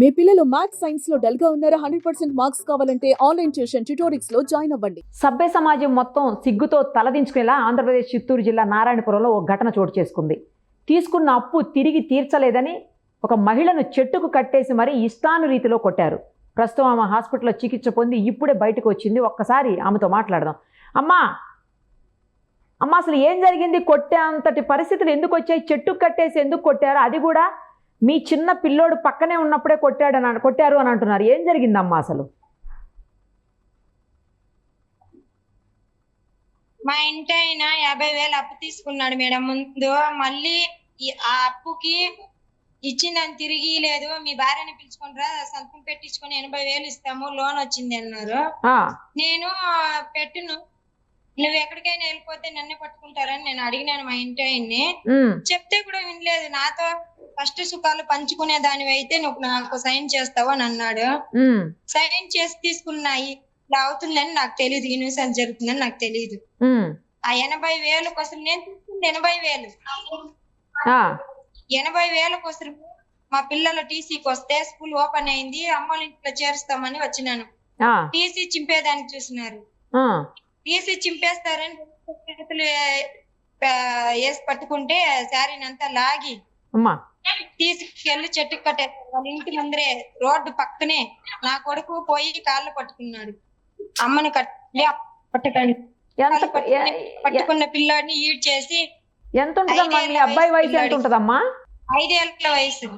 మీ పిల్లలు maths science లో dull గా ఉన్నారా? 100% మార్క్స్ కావాలంటే ఆన్లైన్ ట్యూషన్ ట్యుటోరిక్స్ లో జాయిన్ అవ్వండి. సభ్య సమాజం మొత్తం సిగ్గుతో తలదించుకునేలా ఆంధ్రప్రదేశ్ చిత్తూరు జిల్లా నారాయణపురంలో ఒక ఘటన చోటు చేసుకుంది. తీసుకున్న అప్పు తిరిగి తీర్చలేదని ఒక మహిళను చెట్టుకు కట్టేసి మరీ ఇష్టానురీతిలో కొట్టారు. ప్రస్తుతం ఆమె హాస్పిటల్లో చికిత్స పొంది ఇప్పుడే బయటకు వచ్చింది. ఒక్కసారి ఆమెతో మాట్లాడదాం. అమ్మా అసలు ఏం జరిగింది? కొట్టే అంతటి పరిస్థితులు ఎందుకు వచ్చాయి? చెట్టుకు కట్టేసి ఎందుకు కొట్టారు? అది కూడా మీ చిన్న పిల్లోడు పక్కనే ఉన్నప్పుడే కొట్టారు అని అంటున్నారు. ఏం జరిగిందమ్మా అసలు? మా ఇంటి ఆయన 50,000 అప్పు తీసుకున్నాడు మేడం. ముందు మళ్ళీ ఆ అప్పుకి ఇచ్చిందని తిరిగి లేదు. మీ భార్యని పిలుచుకుంటారా, సంతకం పెట్టించుకొని 80,000 ఇస్తాము, లోన్ వచ్చింది అన్నారు. నేను పెట్టును, నువ్వు ఎక్కడికైనా వెళ్ళిపోతే నన్నే పట్టుకుంటారని నేను అడిగినాను మా ఇంటి ఆయన్ని. చెప్తే కూడా వినలేదు. నాతో కష్ట సుఖాలు పంచుకునే దానివి అయితే నువ్వు నాకు సైన్ చేస్తావు అని అన్నాడు. సైన్ చేసి తీసుకున్నాయి. ఇలా అవుతుందని నాకు తెలియదు, ఈ న్యూస్ అది జరుగుతుందని నాకు తెలియదు. ఆ 80,000 కోసం నేను తీసుకుంది 80,000. 80,000 కోసం మా పిల్లల టీసీకి వస్తే స్కూల్ ఓపెన్ అయింది, అమ్మోళ్ళ ఇంట్లో చేరుస్తామని వచ్చినాను. టీసీ చింపేదానికి చూసినారు. టీసీ చింపేస్తారని వేసి పట్టుకుంటే శారీని అంతా లాగి తీసుకెళ్లి చెట్టుకు కట్టేస్తారు. వాళ్ళ ఇంటి ముందరే రోడ్డు పక్కనే నా కొడుకు పోయి కాళ్ళు పట్టుకున్నాడు. అమ్మని పట్టుకున్న పిల్లాడిని ఈడ్ చేసి. ఎంత ఉంటుందమ్మా మీ అబ్బాయి వయసు? ఎంత ఉంటదమ్మా? 5 ఏళ్ల వయసు.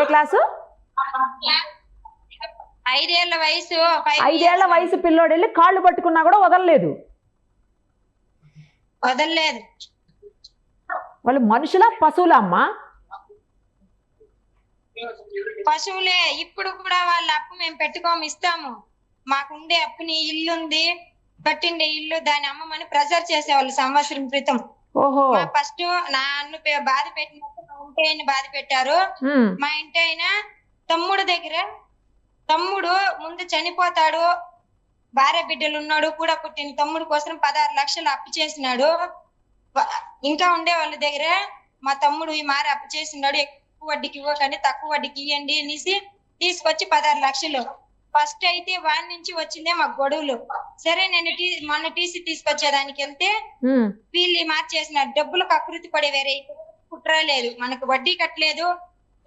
ఏ క్లాసు? 5 ఏళ్ల వయసు. 5 ఏళ్ల వయసు పిల్లోడు వెళ్ళి కాళ్ళు పట్టుకున్నా కూడా వదలలేదు. వాళ్ళు మనుషులా పశువులా అమ్మా? పశువులే. ఇప్పుడు కూడా వాళ్ళ అప్పు మేము పెట్టుకోము, ఇస్తాము. మాకుండే అప్పుని ఇల్లు ఉంది, కట్టిండే ఇల్లు, దాని అమ్మమని ప్రెజర్ చేసేవాళ్ళు సంవత్సరం క్రితం. ఫస్ట్ నన్ను బాధ పెట్టినప్పుడు మా ఇంటి ఆయన బాధ పెట్టారు. మా ఇంటి ఆయన తమ్ముడు దగ్గర, తమ్ముడు ముందు చనిపోతాడు, భార్య బిడ్డలు ఉన్నాడు, కూడా పుట్టిన తమ్ముడు కోసం 16 లక్షలు అప్పు చేసినాడు. ఇంకా ఉండే వాళ్ళ దగ్గర మా తమ్ముడు ఈ మారి అప్పు చేసినాడు, ఎక్కువ వడ్డీకి ఇవ్వకండి, తక్కువ వడ్డీకి ఇవ్వండి అనేసి తీసుకొచ్చి 16 లక్షలు. ఫస్ట్ అయితే వాడి నుంచి వచ్చిందే మాకు గొడవలు. సరే నేను మొన్న టీసీ తీసుకొచ్చేదానికి వెళ్తే వీళ్ళు మార్చేసినారు. డబ్బులకు అకృతి పడే వేరే కుట్ర లేదు, మనకు వడ్డీ కట్టలేదు,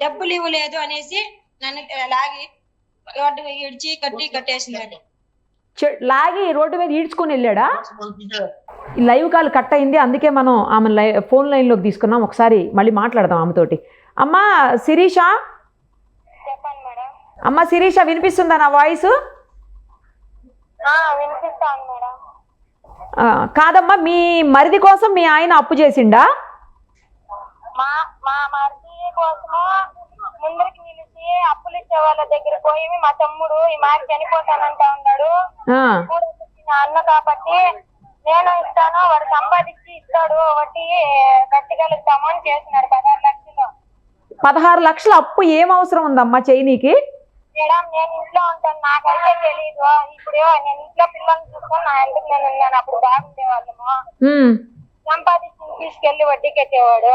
డబ్బులు ఇవ్వలేదు అనేసి నన్ను లాగి రోడ్డు ఇడ్చి కట్టేసినాడు. లాగి రోడ్డు మీద ఈడ్చుకొని వెళ్ళాడా? లైవ్ కాల్ కట్ అయింది, అందుకే మనం ఆమె ఫోన్ లైన్లోకి తీసుకున్నాం. ఒకసారి మళ్ళీ మాట్లాడదాం ఆమెతోటి. అమ్మా శిరీష, అమ్మ శిరీష వినిపిస్తుందా నా వాయిస్? కాదమ్మా, మీ మరిది కోసం మీ ఆయన అప్పు చేసిండా? మా మరిది కోసము ముందరికి నిలిచి అప్పులు ఇచ్చే వాళ్ళ దగ్గర పోయి మా తమ్ముడు ఈ మారి చనిపోతానంటా ఉన్నాడు. నా అన్న కాబట్టి నేను ఇస్తాను, వాడు సంపాదించి ఇస్తాడు, వడ్డీ కట్టగలుగుతాము అని చేసినాడు. 16 లక్షలు. 16 లక్షల అప్పు ఏం అవసరం ఉందమ్మా చేయనీకి? మేడం నేను ఇంట్లో ఉంటాను, నాకైతే తెలీదు. ఇప్పుడు నేను ఇంట్లో పిల్లల్ని చూసుకొని నా ఇంటికి నేను ఉన్నాను. అప్పుడు బాగుండే వాళ్ళము. సంపాదించి తీసుకెళ్లి వడ్డీ కట్టేవాడు.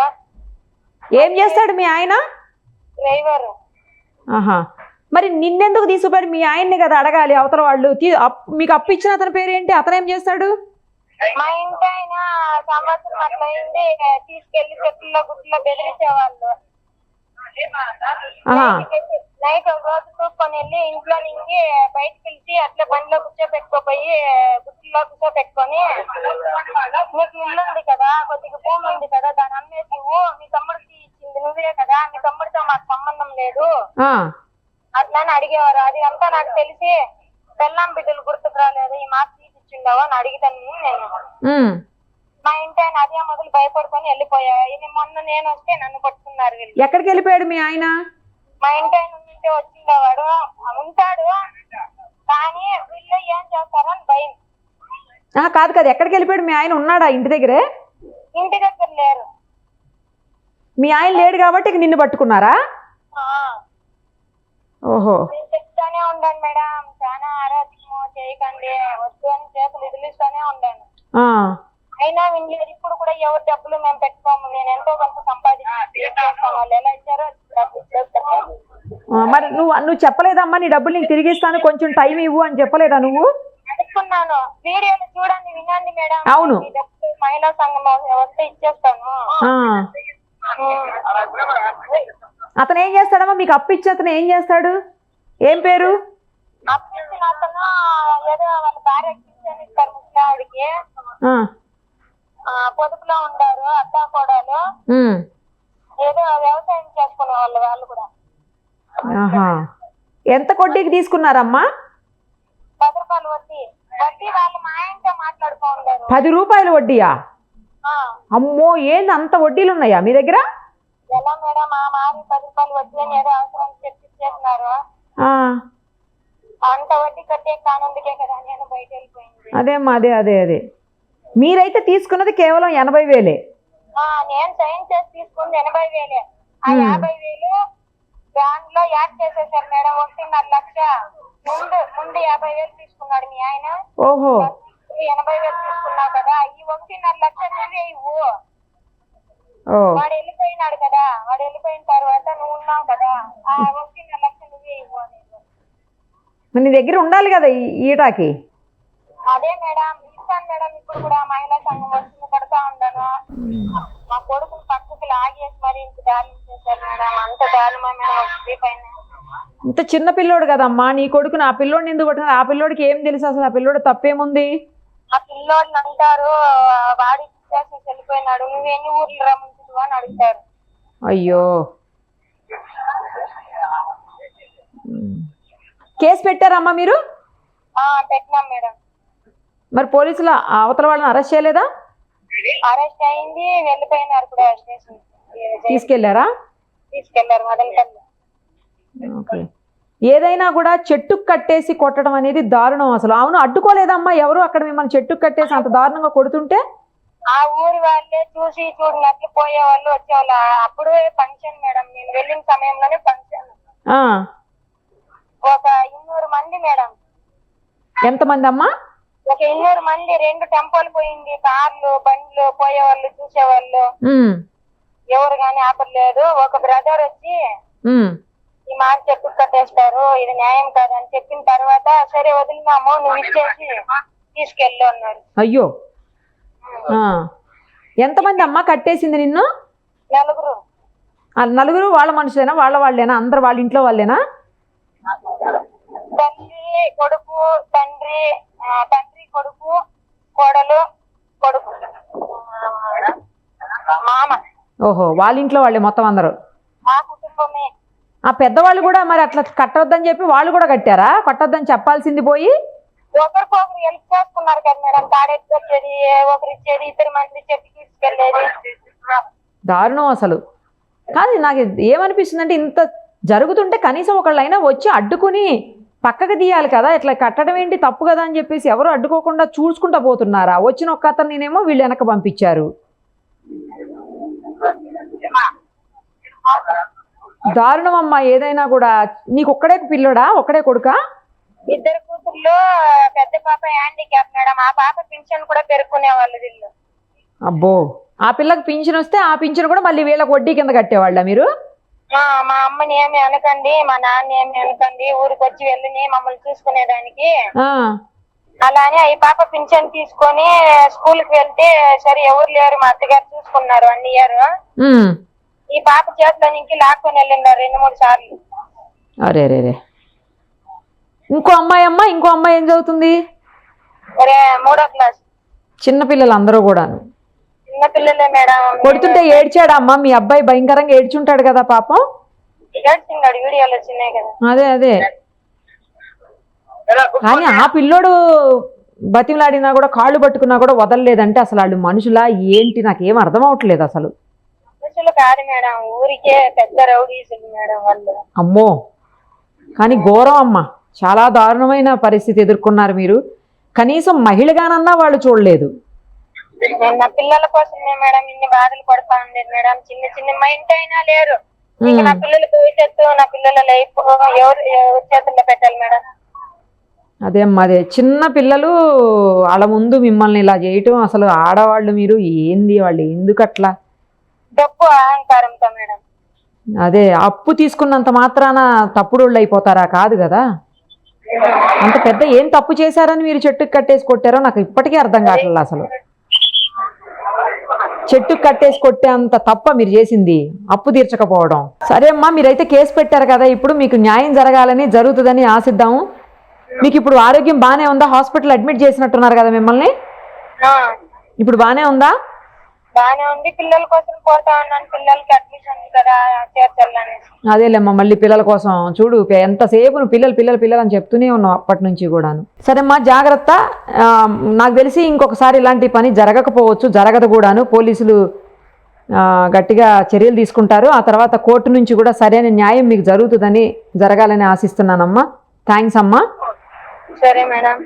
ఏం చేస్తాడు మీ ఆయన? డ్రైవర్. మరి నిన్నెందుకు తీసుకుపోయాడు? మీ ఆయన్ని కదా అడగాలి అవతల వాళ్ళు. మీకు అప్పు ఇచ్చిన అతని పేరు ఏంటి? అతను ఏం చేస్తాడు? మా ఇంటి ఆయన సంవత్సరం అట్లా అయింది, తీసుకెళ్లి చెట్లలో గుట్లో బెదిరించేవాళ్ళు. నైట్ ఒక రోజు చూసుకొని వెళ్ళి ఇంట్లో నుంచి బయటకు పిలిచి అట్లా బండిలో కూర్చోపెట్టుకోపోయి గుట్లో కూర్చోపెట్టుకొని, నీకు ఇల్లు ఉంది కదా, కొద్దిగా భూమి ఉంది కదా, దాని అమ్మేసి మీ తమ్ముడికి ఇచ్చింది నువ్వే కదా, మీ తమ్ముడితో మాకు సంబంధం లేదు అట్లా అని అడిగేవారు. అది అంతా నాకు తెలిసి బెల్లం బిడ్డలు గుర్తుకు రాలేదు, ఈ మాట తీసిచ్చిండవు అని అడిగితాను నేను. మా ఇంటి ఆయన అదే మొదలు భయపడుకొని వెళ్ళిపోయాయి. మొన్న నేను వస్తే నన్ను పట్టుకున్నారు. ఎక్కడికి వెళ్ళిపోయాడు మీ ఆయన? మా ఇంటి ఆయన ఉంటే వచ్చిండేవాడు, ఉంటాడు, కానీ వీళ్ళు ఏం చేస్తారని భయం. కాదు, ఎక్కడికి వెళ్ళిపోయాడు మీ ఆయన? ఉన్నాడా ఇంటి దగ్గరే? ఇంటి దగ్గర లేరు. మీ ఆయన లేడు కాబట్టి నిన్ను పట్టుకున్నారా? ఓహో. చెప్తానే ఉండాను మేడం, చాలా ఆరోగ్యము చేయకండి వద్దు అని చేతులు ఎదిలిస్తూనే ఉండాను. అయినా వినలేదు. ఇప్పుడు కూడా ఎవరి డబ్బులు మేము పెట్టుకోము, నేను ఎంతో కొంత సంపాదించి వాళ్ళు ఎలా ఇచ్చారో డబ్బులు కట్టాను. మరి నువ్వు చెప్పలేదమ్మా నీ డబ్బులు నీకు తిరిగి ఇస్తాను కొంచెం టైం ఇవ్వు అని చెప్పలేదా నువ్వు? అనుకున్నాను. వీడియోలు చూడండి, వినండి మేడం. అవును. ఈ డబ్బులు మహిళా సంఘం వస్తే ఇచ్చేస్తాను. అతను ఏం చేస్తాడమ్మా మీకు అప్పు ఇచ్చి? అతను ఏం చేస్తాడు? ఏం పేరు? అప్పించిన అతను ఏదో వాళ్ళ భార్య ఇస్తారు ముసలావిడికి. పొదుపులో ఉండారు అత్తా కోడలు. ఏదో వ్యవసాయం చేసుకునే వాళ్ళు కూడా. ఎంత వడ్డీకి తీసుకున్నారమ్మా? 10 రూపాయలు వడ్డీ. వాళ్ళు మా ఆయనతో మాట్లాడుకో ఉండారు. 10 రూపాయలు వడ్డీయా? అమ్మో, ఏంది అంత వడ్డీలు ఉన్నాయా మీ దగ్గర? ఎలా మేడం, మా మారి 10 రూపాయలు వడ్డీ అని ఏదో అవసరానికి తెచ్చిచ్చేస్తున్నారు. అంత వడ్డీ కట్టే కానందుకే కదా నేను బయట వెళ్ళిపోయింది. అదేమ్మా, అదే మీరైతే తీసుకున్నది కేవలం 80,000. నేను సైన్ చేసి తీసుకుంది 80,000. ఆ 50,000 దాంట్లో యాడ్ చేసేసారు మేడం. 1.5 లక్ష ముందు 50,000 తీసుకున్నాడు మీ ఆయన. ఓహో, 80,000 తీసుకున్నావు కదా, ఈ 1.5 లక్ష నువ్వే ఇవ్వు. వాడు వెళ్ళిపోయినాడు కదా, వాడు వెళ్ళిపోయిన తర్వాత నువ్వు ఉన్నావు కదా, ఆ 1.5 లక్ష నువ్వే ఇవ్వు అనేది. నీ దగ్గర ఉండాలి కదా ఈటాకి. అదే మేడం ఇస్తాను మేడం. ఇప్పుడు కూడా మహిళా సంఘం వస్తుంది కడతా ఉన్నాను. మా కొడుకుని పక్కకి లాగేసి మరి ఇంత దాని చేశారు మేడం. అంత దారుణమైన పైన. ఇంత చిన్న పిల్లోడు కదమ్మా నీ కొడుకుని. ఆ పిల్లోడిని ఎందుకు కొట్టినారు? ఆ పిల్లోడికి ఏం తెలుసు అసలు? ఆ పిల్లోడు తప్పేముంది? ఆ పిల్లోడిని అంటారు వాడి చేసి వెళ్ళిపోయినాడు, నువ్వు ఎన్ని ఊర్లు రమ్మంటున్నావు అని అడుగుతారు. అయ్యో, కేసు పెట్టారమ్మా మీరు? పెట్టినాం మేడం. మరి పోలీసులు అవతల వాళ్ళని అరెస్ట్ చేయలేదా? అరెస్ట్ అయింది, వెళ్ళిపోయినారు కూడా స్టేషన్. తీసుకెళ్లారా? తీసుకెళ్లారు మదనపల్లి. ఓకే. ఏదైనా కూడా చెట్టుకు కట్టేసి కొట్టడం అనేది దారుణం అసలు. అవును, అడ్డుకోలేదమ్మా ఎవరు అక్కడ మిమ్మల్ని చెట్టుకు కట్టేసి అంత దారుణంగా కొడుతుంటే? ఆ ఊరి వాళ్ళే చూసి చూడనట్లు పోయేవాళ్ళు వచ్చేవాళ్ళు. అప్పుడు ఫంక్షన్ మేడం, నేను వెళ్ళిన సమయంలోనే ఫంక్షన్. ఒక 200 మంది మేడం. ఎంతమంది అమ్మా? ఒక 200 మంది. 2 టెంపోలు పోయింది, కార్లు బండ్లు పోయేవాళ్ళు చూసేవాళ్ళు. ఎవరు గాని ఆపలేదు. ఒక బ్రదర్ వచ్చి ఈ మాట చెప్పు కట్టేస్తారు, ఇది న్యాయం కాదని చెప్పిన తర్వాత సరే వదిలినాము, నువ్వు ఇచ్చేసి తీసుకెళ్ళు అన్నారు. అయ్యో, ఎంతమంది అమ్మా కట్టేసింది నిన్ను? 4. నలుగురు వాళ్ళ మనుషులేనా? వాళ్ళేనా? అందరు వాళ్ళ ఇంట్లో వాళ్ళేనా? తల్లి కొడుకు, తండ్రి కొడుకు, కోడలు కొడుకు, మామ. ఓహో, వాళ్ళ ఇంట్లో వాళ్ళే మొత్తం అందరూ? మా కుటుంబమే. ఆ పెద్దవాళ్ళు కూడా మరి అట్లా కట్టవద్దని చెప్పి వాళ్ళు కూడా కట్టారా? కట్టొద్దని చెప్పాల్సింది పోయి ఒకరికొకరు హెల్ప్ చేసుకున్నారు కదా మేడం. తాడెత్తి వచ్చేది, ఒకరు ఇచ్చేది, ఇద్దరు మంది చెప్పి తీసుకెళ్లేది. దారుణం అసలు. కానీ నాకు ఏమనిపిస్తుంది అంటే ఇంత జరుగుతుంటే కనీసం ఒకళ్ళైనా వచ్చి అడ్డుకుని పక్కకు తీయాలి కదా. ఇట్లా కట్టడం ఏంటి తప్పు కదా అని చెప్పేసి ఎవరు అడ్డుకోకుండా చూసుకుంటా పోతున్నారా? వచ్చిన ఒక్క అతను నేనేమో వీళ్ళు వెనక పంపించారు. దారుణం అమ్మా. ఏదైనా కూడా. నీకు ఒక్కడే పిల్లడా? ఒక్కడే కొడుకా? 2 కూతుర్లు. పెద్ద పాప హ్యాండిక్యాప్ మేడం. ఆ పాప పింఛన్ కూడా పెరుక్కునే వాళ్ళు వీళ్ళు. అబ్బో, ఆ పిల్లకి పింఛన్ వస్తే ఆ పింఛన్ కూడా మళ్ళీ వీళ్ళకి వడ్డీ కింద కట్టేవాళ్ళ మీరు? మా అమ్మని ఏమి అనకండి, మా నాన్న ఏమి అనకండి, ఊరికి వచ్చి వెళ్ళని మమ్మల్ని చూసుకునేదానికి. అలానే ఈ పాప పింఛన్ తీసుకొని స్కూల్ కి వెళ్తే సరే ఎవరు లేరు, మా అత్తగారు చూసుకున్నారు 1 ఇయర్. ఈ పాప చేతిలో నుంచి లాక్కొని వెళ్ళినారు 2-3 సార్లు. అరే, ఇంకో అమ్మాయి ఏం చదువుతుంది? 3వ క్లాస్. చిన్న పిల్లలు అందరూ కూడాను? చిన్న పిల్లలే మేడం. కొడుతుంటే ఏడ్చాడా అమ్మా మీ అబ్బాయి? భయంకరంగా ఏడ్చుంటాడు కదా పాపం. ఏడ్చిండాడు, వీడియోలు వచ్చినాయి కదా. అదే. కానీ ఆ పిల్లోడు బతిమలాడినా కూడా కాళ్ళు పట్టుకున్నా కూడా వదలలేదంటే అసలు వాళ్ళు మనుషులా ఏంటి? నాకేం అర్థం అవట్లేదు అసలు. మనుషులు కాదు మేడం, ఊరికే పెద్ద రౌడీసులు మేడం వాళ్ళు. అమ్మో, కానీ ఘోరం అమ్మ. చాలా దారుణమైన పరిస్థితి ఎదుర్కొన్నారు మీరు. కనీసం మహిళగానన్నా వాళ్ళు చూడలేదు. నా పిల్లల కోసమే మేడం ఇన్ని బాధలు పడతా ఉండేది మేడం. చిన్న మా ఇంటి అయినా లేరు. నా పిల్లల భవిష్యత్తు, నా పిల్లల లైఫ్ ఎవరు చేతుల్లో పెట్టాలి మేడం? అదే అమ్మా, చిన్న పిల్లలు వాళ్ళ ముందు మిమ్మల్ని ఇలా చేయటం అసలు ఆడవాళ్ళు మీరు ఏంది? వాళ్ళు ఎందుకు అట్లా? డబ్బు అహంకారంతో మేడం. అదే అప్పు తీసుకున్నంత మాత్రాన తప్పుడోళ్ళు అయిపోతారా? కాదు కదా. అంత పెద్ద ఏం తప్పు చేశారని మీరు చెట్టుకు కట్టేసి కొట్టారో నాకు ఇప్పటికీ అర్థం కావట్లేదు. అసలు చెట్టుకు కట్టేసి కొట్టే అంత తప్ప మీరు చేసింది అప్పు తీర్చకపోవడం. సరే అమ్మా, మీరైతే కేసు పెట్టారు కదా, ఇప్పుడు మీకు న్యాయం జరగాలని జరుగుతుందని ఆశిద్దాము. మీకు ఇప్పుడు ఆరోగ్యం బాగానే ఉందా? హాస్పిటల్ అడ్మిట్ చేసినట్టున్నారు కదా మిమ్మల్ని, ఇప్పుడు బాగానే ఉందా? బాగానే ఉంది. పిల్లల కోసం పోతా ఉన్నాను, పిల్లలకి అడ్మిషన్ కదా చేర్చాలని. అదేలేమ్మా, మళ్ళీ పిల్లల కోసం చూడు, ఎంతసేపు నువ్వు పిల్లలు పిల్లలు పిల్లలు అని చెప్తూనే ఉన్నావు అప్పటి నుంచి కూడాను. సరేమ్మా, జాగ్రత్త. నాకు తెలిసి ఇంకొకసారి ఇలాంటి పని జరగకపోవచ్చు, జరగదు కూడాను. పోలీసులు గట్టిగా చర్యలు తీసుకుంటారు. ఆ తర్వాత కోర్టు నుంచి కూడా సరైన న్యాయం మీకు జరుగుతుందని, జరగాలని ఆశిస్తున్నానమ్మా. థ్యాంక్స్ అమ్మా. సరే మేడం.